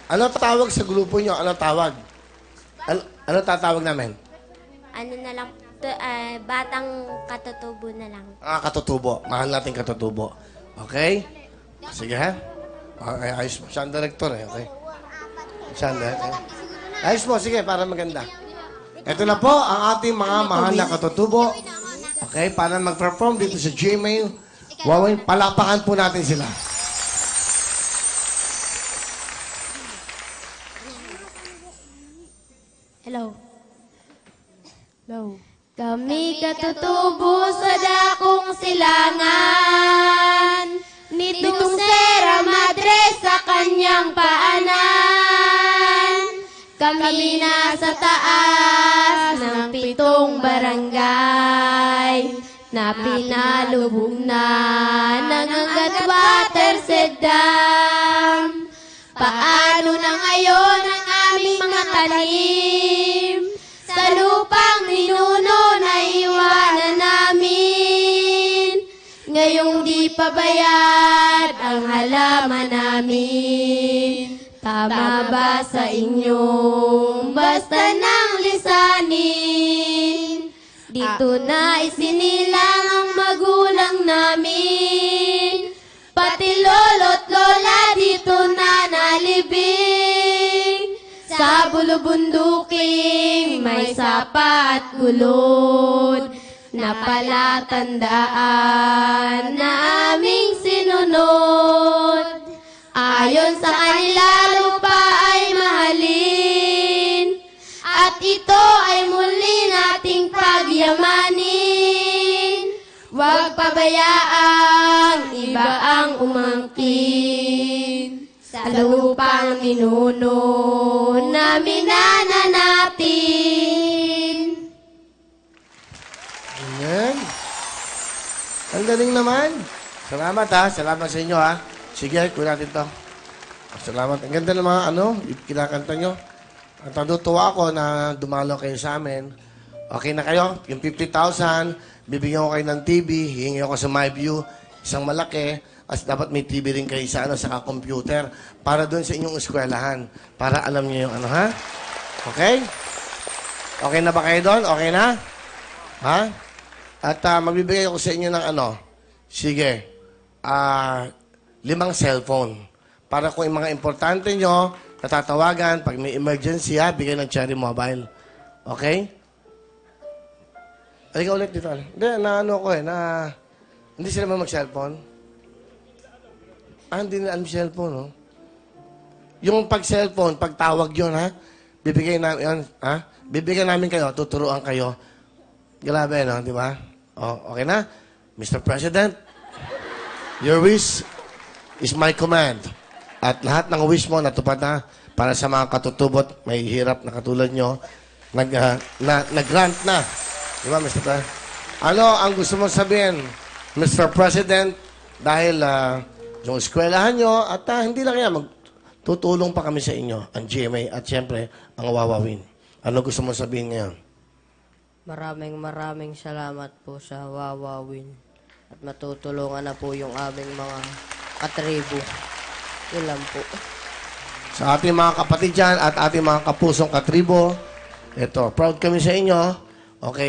Ano tawag sa grupo nyo? Ano tawag? Ano tatawag namin? Ano na lang, batang katutubo na lang. Katutubo. Mahal natin katutubo. Okay? Sige ha? Okay, ayos mo. Siya ang director eh. Okay? Siya ang director. Ayos mo. Sige, para maganda. Ito na po ang ating mga mahal na katutubo. Okay? Para mag-perform dito sa Gmail. Palapakan po natin sila. Hello. Hello. Kami katutubo sa dakong silangan, nitong Sierra Madre sa kanyang paanan. Kami nasa taas ng 7 barangay na pinalubog na ng Angat Water Dam. Paano na ngayon ang aming mga tanim? Sa lupang ninuno na iwanan namin. Ngayong di pa bayad ang halaman namin. Tama ba sa inyong basta nang lisanin? Dito na isinilang ang magulang namin. Pati lolo't lola dito na nalibing. Sa bulubunduking may sapa at gulod na palatandaan na aming sinunod. Ayon sa kanila lupa ay mahalin, at ito ay muli nating pagyamanin. Huwag pabayaang iba ang umangkin sa lupang ninuno namin nananatin. Ayan. Ang galing naman. Salamat ha. Salamat sa inyo ha. Sige, kunin natin to. Salamat. Ang ganda ng mga kinakanta nyo. At natutuwa ako na dumalo kayo sa amin. Okay na kayo? Yung 50,000, bibigyan ko kayo ng TV, hihingi ako sa MyView, isang malaki, as dapat may TV rin kayo sa sa computer para doon sa inyong eskwelahan. Para alam niyo yung ha? Okay? Okay na ba kayo doon? Okay na? Ha? At magbibigay ako sa inyo ng sige, 5 cellphone. Para kung yung mga importante nyo, natatawagan, pag may emergency bigay ng Cherry Mobile. Okay? Halika ulit dito. Hindi, hindi sila mag-cellphone. Hindi na cellphone, no? Yung pag-cellphone, pag-tawag yun, ha? Bibigay namin yun, ha? Bibigyan namin kayo, tuturuan kayo. Grabe, no? Di ba? Okay na? Mr. President, your wish is my command. At lahat ng wish mo natupad na para sa mga katutubot, may hirap na katulad nyo, nag-grant na. Di ba, Mr. President? Ano ang gusto mong sabihin, Mr. President, dahil yung eskwelahan nyo, at hindi lang yan, tutulong pa kami sa inyo, ang GMA, at siyempre, ang Wawawin. Ano gusto mong sabihin ngayon? Maraming salamat po sa Wawawin. At matutulungan na po yung aming mga katribo. Yun lang po. Sa ating mga kapatid dyan at ating mga kapusong katribo, ito, proud kami sa inyo. Okay.